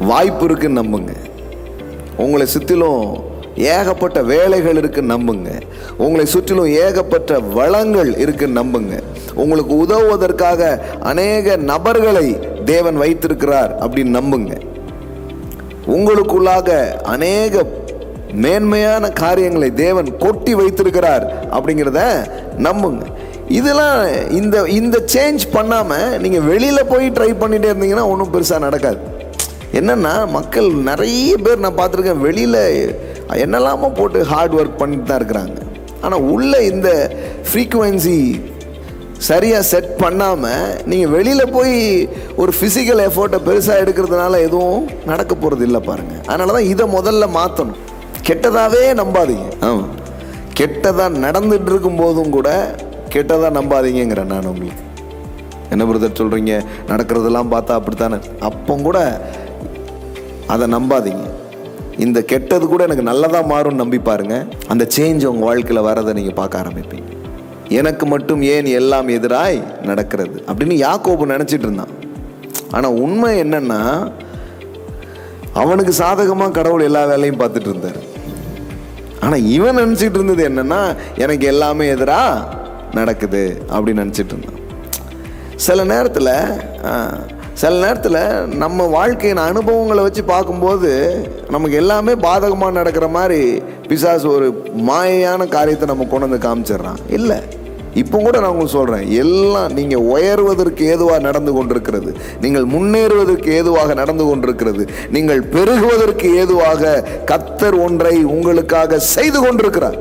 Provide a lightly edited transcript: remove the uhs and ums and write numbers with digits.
வாய்ப்பு இருக்குன்னு நம்புங்க. உங்களை சுற்றிலும் ஏகப்பட்ட வேலைகள் இருக்குன்னு நம்புங்க. உங்களை சுற்றிலும் ஏகப்பட்ட வளங்கள் இருக்குன்னு நம்புங்க. உங்களுக்கு உதவுவதற்காக அநேக நபர்களை தேவன் வைத்திருக்கிறார் அப்படின்னு நம்புங்க. உங்களுக்குள்ளாக அநேக மேன்மையான காரியங்களை தேவன் கொட்டி வைத்திருக்கிறார் அப்படிங்கிறத நம்புங்க. இதெல்லாம் இந்த சேஞ்ச் பண்ணாமல் நீங்கள் வெளியில் போய் ட்ரை பண்ணிகிட்டே இருந்தீங்கன்னா ஒன்றும் பெருசாக நடக்காது. என்னென்னா, மக்கள் நிறைய பேர் நான் பார்த்துருக்கேன், வெளியில் என்னெல்லாமோ போட்டு ஹார்ட் ஒர்க் பண்ணிட்டு தான் இருக்கிறாங்க. ஆனால் உள்ளே இந்த ஃப்ரீக்குவென்சி சரியாக செட் பண்ணாமல் நீங்கள் வெளியில் போய் ஒரு ஃபிசிக்கல் எஃபோர்ட்டை பெருசாக எடுக்கிறதுனால எதுவும் நடக்க போகிறது இல்லை பாருங்கள். அதனால தான் இதை முதல்ல மாற்றணும். கெட்டதாகவே நம்பாதீங்க. ஆமாம், கெட்டதாக நடந்துட்டு இருக்கும் போதும் கூட கெட்டதாக நம்பாதீங்கிறேன் நான் உங்களுக்கு. என்ன பிரதர் சொல்கிறீங்க, நடக்கிறதெல்லாம் பார்த்தா அப்படித்தானே, அப்போ கூட அதை நம்பாதீங்க. இந்த கெட்டது கூட எனக்கு நல்லதாக மாறும்னு நம்பி பாருங்க. அந்த சேஞ்ச் உங்கள் வாழ்க்கையில் வரதை நீங்கள் பார்க்க ஆரம்பிப்பீங்க. எனக்கு மட்டும் ஏன் எல்லாம் எதிராய் நடக்கிறது அப்படின்னு யாக்கோபு நினச்சிட்டு இருந்தான். ஆனால் உண்மை என்னன்னா, அவனுக்கு சாதகமாக கடவுள் எல்லா வேலையும் பார்த்துட்டு இருந்தார். ஆனால் இவன் நினச்சிட்டு இருந்தது என்னன்னா, எனக்கு எல்லாமே எதிராக நடக்குது அப்படின்னு நினச்சிட்டு இருந்தான். சில நேரத்தில் நம்ம வாழ்க்கையின் அனுபவங்களை வச்சு பார்க்கும்போது நமக்கு எல்லாமே பாதகமாக நடக்கிற மாதிரி பிசாசு ஒரு மாயையான காரியத்தை நம்ம கொண்டு வந்து காமிச்சிடுறான். இல்லை, இப்போ கூட நான் உங்களுக்கு சொல்கிறேன், எல்லாம் நீங்கள் உயர்வதற்கு ஏதுவாக நடந்து கொண்டிருக்கிறது, நீங்கள் முன்னேறுவதற்கு ஏதுவாக நடந்து கொண்டிருக்கிறது, நீங்கள் பெருகுவதற்கு ஏதுவாக கர்த்தர் ஒன்றை உங்களுக்காக செய்து கொண்டிருக்கிறார்.